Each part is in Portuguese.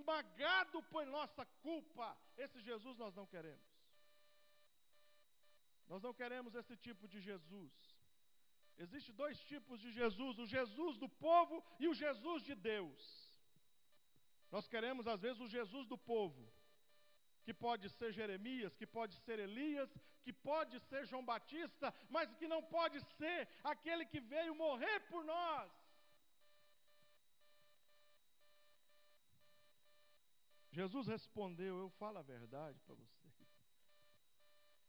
esmagado por nossa culpa. Esse Jesus nós não queremos. Nós não queremos esse tipo de Jesus. Existem dois tipos de Jesus: o Jesus do povo e o Jesus de Deus. Nós queremos às vezes o Jesus do povo, que pode ser Jeremias, que pode ser Elias, que pode ser João Batista, mas que não pode ser aquele que veio morrer por nós. Jesus respondeu: eu falo a verdade para vocês.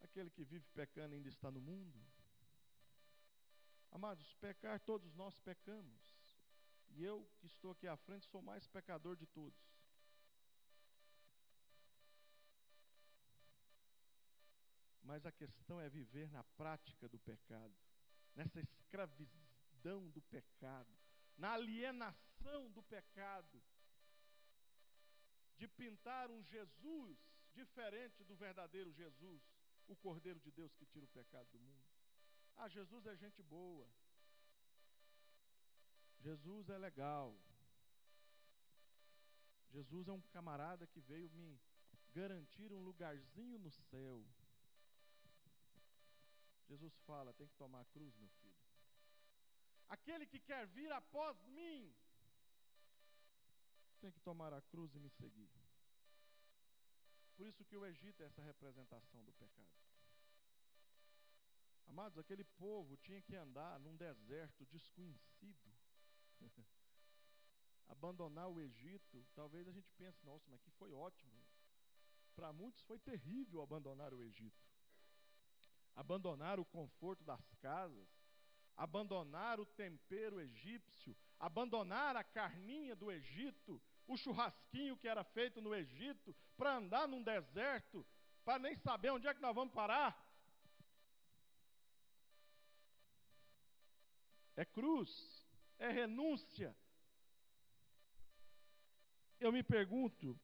Aquele que vive pecando ainda está no mundo. Amados, pecar, todos nós pecamos. E eu que estou aqui à frente sou o mais pecador de todos. Mas a questão é viver na prática do pecado, nessa escravidão do pecado, na alienação do pecado, de pintar um Jesus diferente do verdadeiro Jesus, o Cordeiro de Deus que tira o pecado do mundo. Ah, Jesus é gente boa. Jesus é legal. Jesus é um camarada que veio me garantir um lugarzinho no céu. Jesus fala: tem que tomar a cruz, meu filho. Aquele que quer vir após mim tem que tomar a cruz e me seguir. Por isso que o Egito é essa representação do pecado. Amados, aquele povo tinha que andar num deserto desconhecido. Abandonar o Egito, talvez a gente pense: nossa, mas que foi ótimo. Para muitos foi terrível abandonar o Egito. Abandonar o conforto das casas, abandonar o tempero egípcio, abandonar a carninha do Egito, o churrasquinho que era feito no Egito, para andar num deserto, para nem saber onde é que nós vamos parar. É cruz, é renúncia. Eu me pergunto,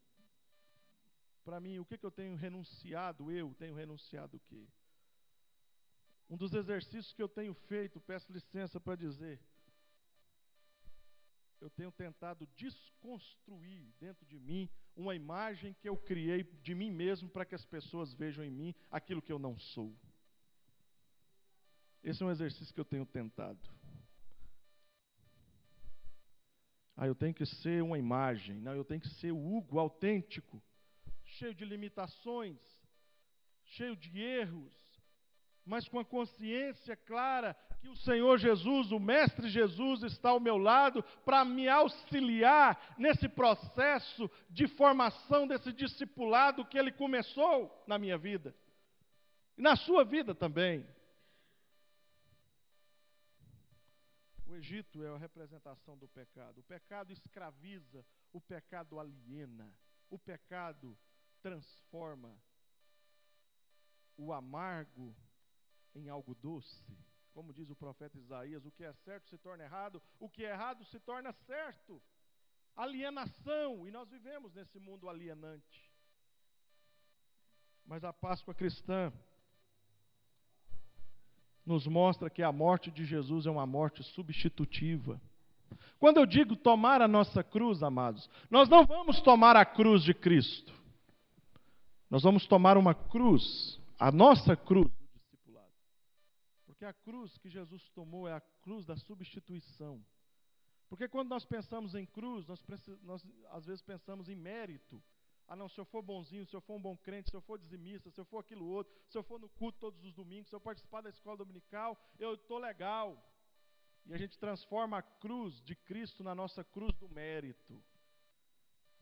para mim, o que eu tenho renunciado? Eu tenho renunciado o quê? Um dos exercícios que eu tenho feito, peço licença para dizer, eu tenho tentado desconstruir dentro de mim uma imagem que eu criei de mim mesmo para que as pessoas vejam em mim aquilo que eu não sou. Esse é um exercício que eu tenho tentado. Eu tenho que ser uma imagem, não, eu tenho que ser o Hugo autêntico, cheio de limitações, cheio de erros, mas com a consciência clara que o Senhor Jesus, o Mestre Jesus, está ao meu lado para me auxiliar nesse processo de formação desse discipulado que Ele começou na minha vida, e na sua vida também. O Egito é a representação do pecado. O pecado escraviza, o pecado aliena, o pecado transforma o amargo em algo doce. Como diz o profeta Isaías: o que é certo se torna errado, o que é errado se torna certo. Alienação, e nós vivemos nesse mundo alienante. Mas a Páscoa cristã nos mostra que a morte de Jesus é uma morte substitutiva. Quando eu digo tomar a nossa cruz, amados, nós não vamos tomar a cruz de Cristo. Nós vamos tomar uma cruz, a nossa cruz do discipulado. Porque a cruz que Jesus tomou é a cruz da substituição. Porque quando nós pensamos em cruz, nós às vezes pensamos em mérito. Ah não, se eu for bonzinho, se eu for um bom crente, se eu for dizimista, se eu for aquilo outro, se eu for no culto todos os domingos, se eu participar da escola dominical, eu estou legal. E a gente transforma a cruz de Cristo na nossa cruz do mérito.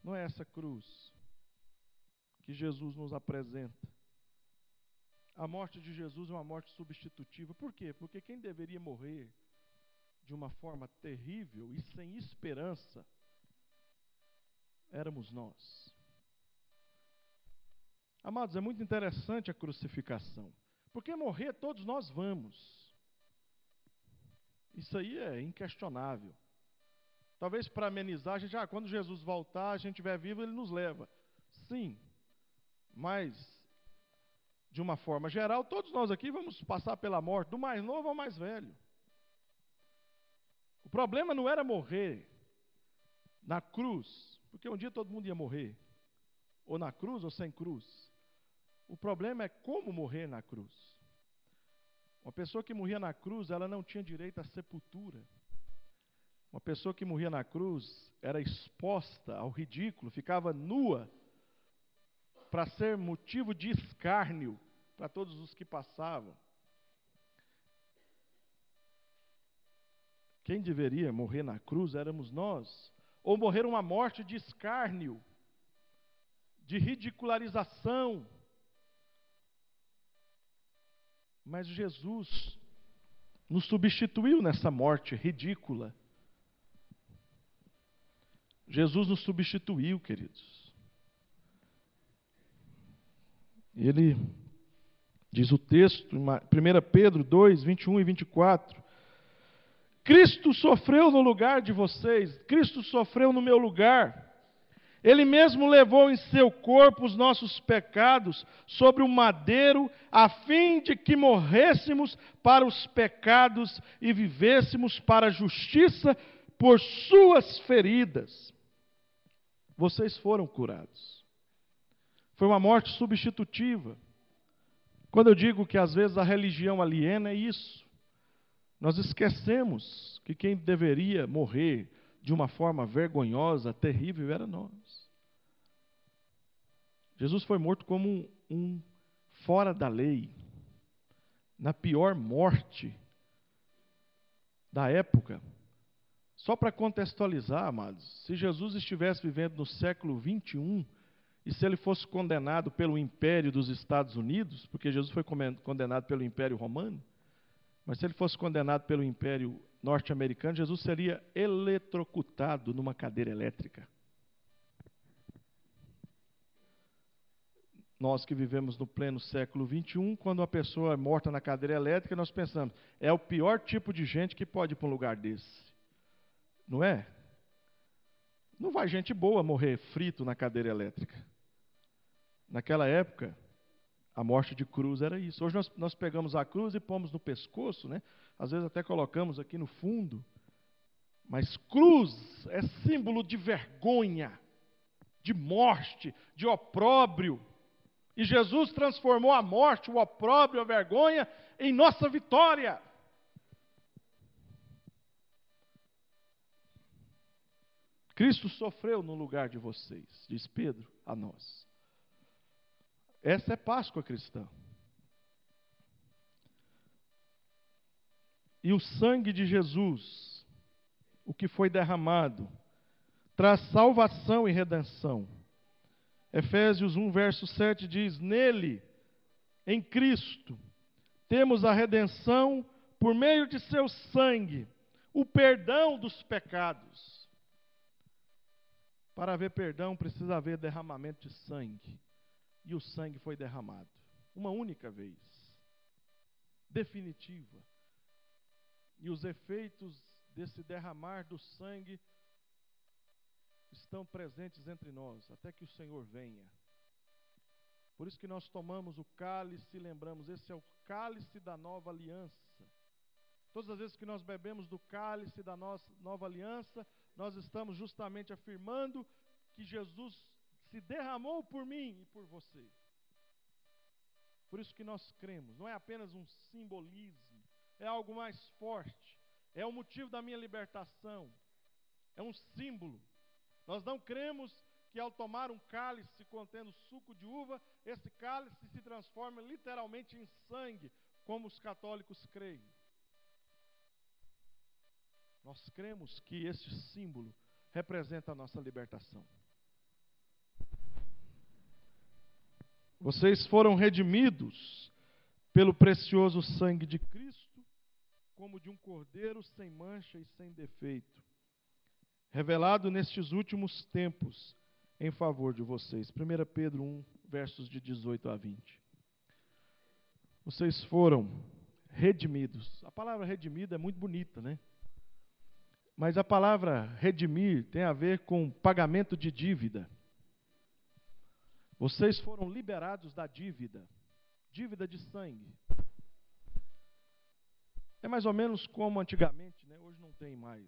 Não é essa cruz que Jesus nos apresenta. A morte de Jesus é uma morte substitutiva. Por quê? Porque quem deveria morrer de uma forma terrível e sem esperança éramos nós. Amados, é muito interessante a crucificação, porque morrer todos nós vamos. Isso aí é inquestionável. Talvez para amenizar, a gente, quando Jesus voltar, a gente estiver vivo, Ele nos leva. Sim, mas de uma forma geral, todos nós aqui vamos passar pela morte, do mais novo ao mais velho. O problema não era morrer na cruz, Porque um dia todo mundo ia morrer, ou na cruz ou sem cruz. O problema é como morrer na cruz. Uma pessoa que morria na cruz, ela não tinha direito à sepultura. Uma pessoa que morria na cruz era exposta ao ridículo, ficava nua, para ser motivo de escárnio para todos os que passavam. Quem deveria morrer na cruz éramos nós, ou morrer uma morte de escárnio, de ridicularização. Mas Jesus nos substituiu nessa morte ridícula. Jesus nos substituiu, queridos. Ele diz o texto, em 1 Pedro 2, 21 e 24, Cristo sofreu no lugar de vocês, Cristo sofreu no meu lugar. Ele mesmo levou em seu corpo os nossos pecados sobre o madeiro, a fim de que morrêssemos para os pecados e vivêssemos para a justiça. Por suas feridas vocês foram curados. Foi uma morte substitutiva. Quando eu digo que às vezes a religião aliena, é isso. Nós esquecemos que quem deveria morrer de uma forma vergonhosa, terrível, era nós. Jesus foi morto como um fora da lei, na pior morte da época. Só para contextualizar, amados, se Jesus estivesse vivendo no século 21, e se ele fosse condenado pelo Império dos Estados Unidos, porque Jesus foi condenado pelo Império Romano, mas se ele fosse condenado pelo Império norte-americano, Jesus seria eletrocutado numa cadeira elétrica. Nós que vivemos no pleno século 21, quando uma pessoa é morta na cadeira elétrica, nós pensamos, é o pior tipo de gente que pode ir para um lugar desse. Não é? Não vai gente boa morrer frito na cadeira elétrica. Naquela época, a morte de cruz era isso. Hoje nós pegamos a cruz e pomos no pescoço, né? Às vezes até colocamos aqui no fundo. Mas cruz é símbolo de vergonha, de morte, de opróbrio. E Jesus transformou a morte, o opróbrio, a vergonha em nossa vitória. Cristo sofreu no lugar de vocês, diz Pedro a nós. Essa é Páscoa cristã. E o sangue de Jesus, o que foi derramado, traz salvação e redenção. Efésios 1, verso 7 diz, nele, em Cristo, temos a redenção por meio de seu sangue, o perdão dos pecados. Para haver perdão, precisa haver derramamento de sangue. E o sangue foi derramado. Uma única vez. Definitiva. E os efeitos desse derramar do sangue estão presentes entre nós, até que o Senhor venha. Por isso que nós tomamos o cálice e lembramos, esse é o cálice da nova aliança. Todas as vezes que nós bebemos do cálice da nossa nova aliança, nós estamos justamente afirmando que Jesus se derramou por mim e por você. Por isso que nós cremos, não é apenas um simbolismo, é algo mais forte, é o motivo da minha libertação, é um símbolo. Nós não cremos que ao tomar um cálice contendo suco de uva, esse cálice se transforma literalmente em sangue, como os católicos creem. Nós cremos que este símbolo representa a nossa libertação. Vocês foram redimidos pelo precioso sangue de Cristo, como de um cordeiro sem mancha e sem defeito, revelado nestes últimos tempos em favor de vocês. 1 Pedro 1, versos de 18 a 20. Vocês foram redimidos. A palavra redimido é muito bonita, né? Mas a palavra redimir tem a ver com pagamento de dívida. Vocês foram liberados da dívida. Dívida de sangue. É mais ou menos como antigamente, né? Hoje não tem mais.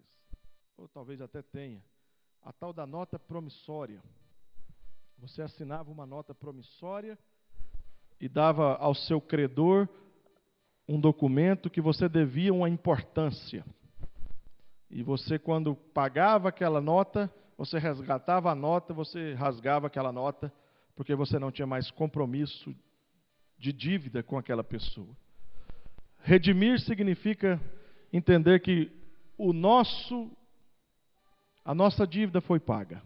Ou talvez até tenha. a tal da nota promissória. Você assinava uma nota promissória e dava ao seu credor um documento que você devia uma importância. E você, quando pagava aquela nota, você resgatava a nota, você rasgava aquela nota, porque você não tinha mais compromisso de dívida com aquela pessoa. Redimir significa entender que a nossa dívida foi paga.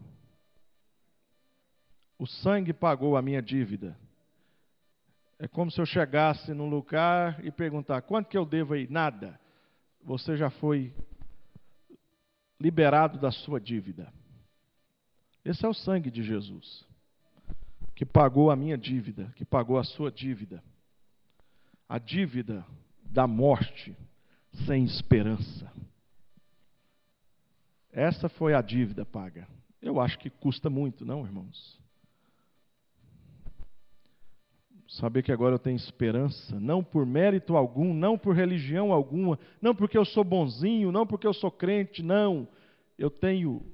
O sangue pagou a minha dívida. É como se eu chegasse num lugar e perguntar: quanto que eu devo aí? Nada. Você já foi liberado da sua dívida. Esse é o sangue de Jesus, que pagou a minha dívida, que pagou a sua dívida. A dívida da morte sem esperança. Essa foi a dívida paga. Eu acho que custa muito, não, irmãos? Saber que agora eu tenho esperança, não por mérito algum, não por religião alguma, não porque eu sou bonzinho, não porque eu sou crente, não. Eu tenho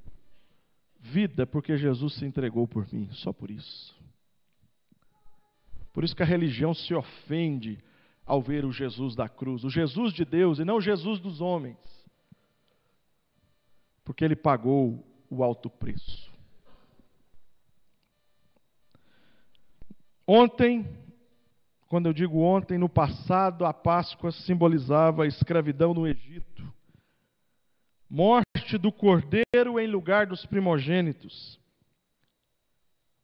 vida porque Jesus se entregou por mim, só por isso. Por isso que a religião se ofende ao ver o Jesus da cruz, o Jesus de Deus e não o Jesus dos homens. Porque ele pagou o alto preço. Ontem, quando eu digo ontem, no passado, a Páscoa simbolizava a escravidão no Egito. Morte do cordeiro em lugar dos primogênitos.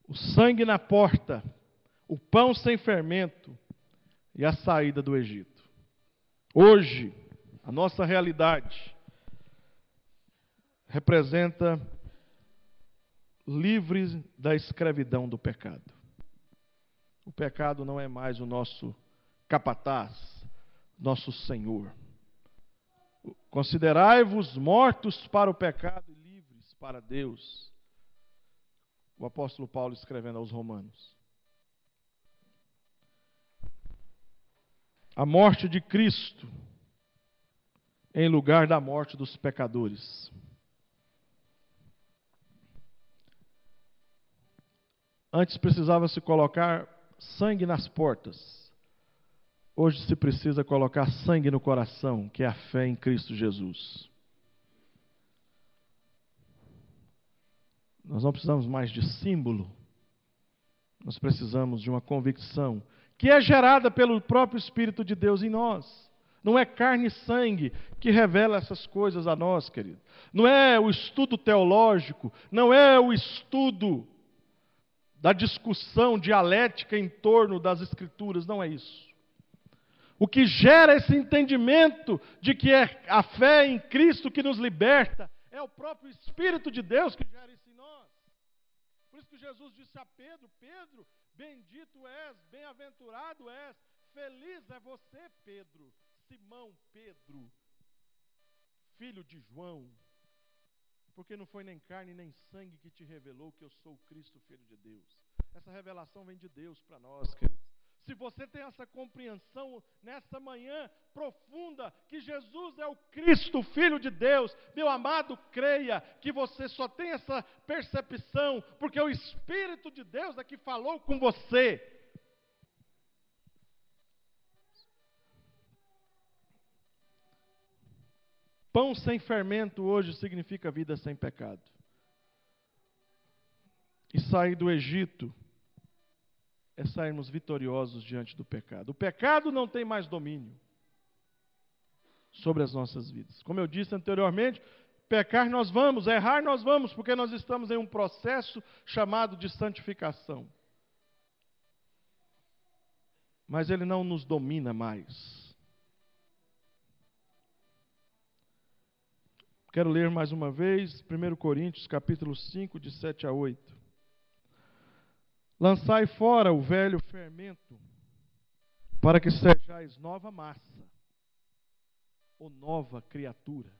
O sangue na porta, o pão sem fermento e a saída do Egito. Hoje, a nossa realidade representa livres da escravidão do pecado. O pecado não é mais o nosso capataz, nosso Senhor. Considerai-vos mortos para o pecado e livres para Deus. O apóstolo Paulo escrevendo aos Romanos. A morte de Cristo em lugar da morte dos pecadores. Antes precisava se colocar sangue nas portas. Hoje se precisa colocar sangue no coração, que é a fé em Cristo Jesus. Nós não precisamos mais de símbolo. Nós precisamos de uma convicção que é gerada pelo próprio Espírito de Deus em nós. Não é carne e sangue que revela essas coisas a nós, querido. Não é o estudo teológico, não é o estudo da discussão dialética em torno das Escrituras, não é isso. O que gera esse entendimento de que é a fé em Cristo que nos liberta, é o próprio Espírito de Deus que gera isso em nós. Por isso que Jesus disse a Pedro: Pedro, bendito és, bem-aventurado és, feliz é você, Pedro, Simão Pedro, filho de João. Porque não foi nem carne nem sangue que te revelou que eu sou o Cristo, Filho de Deus. Essa revelação vem de Deus para nós, queridos. Se você tem essa compreensão nessa manhã profunda, que Jesus é o Cristo, Filho de Deus, meu amado, creia que você só tem essa percepção, porque o Espírito de Deus é que falou com você. Pão sem fermento hoje significa vida sem pecado. E sair do Egito é sairmos vitoriosos diante do pecado. O pecado não tem mais domínio sobre as nossas vidas. Como eu disse anteriormente, pecar nós vamos, errar nós vamos, porque nós estamos em um processo chamado de santificação. Mas ele não nos domina mais. Quero ler mais uma vez, 1 Coríntios, capítulo 5, de 7 a 8. Lançai fora o velho fermento, para que sejais nova massa, ou nova criatura.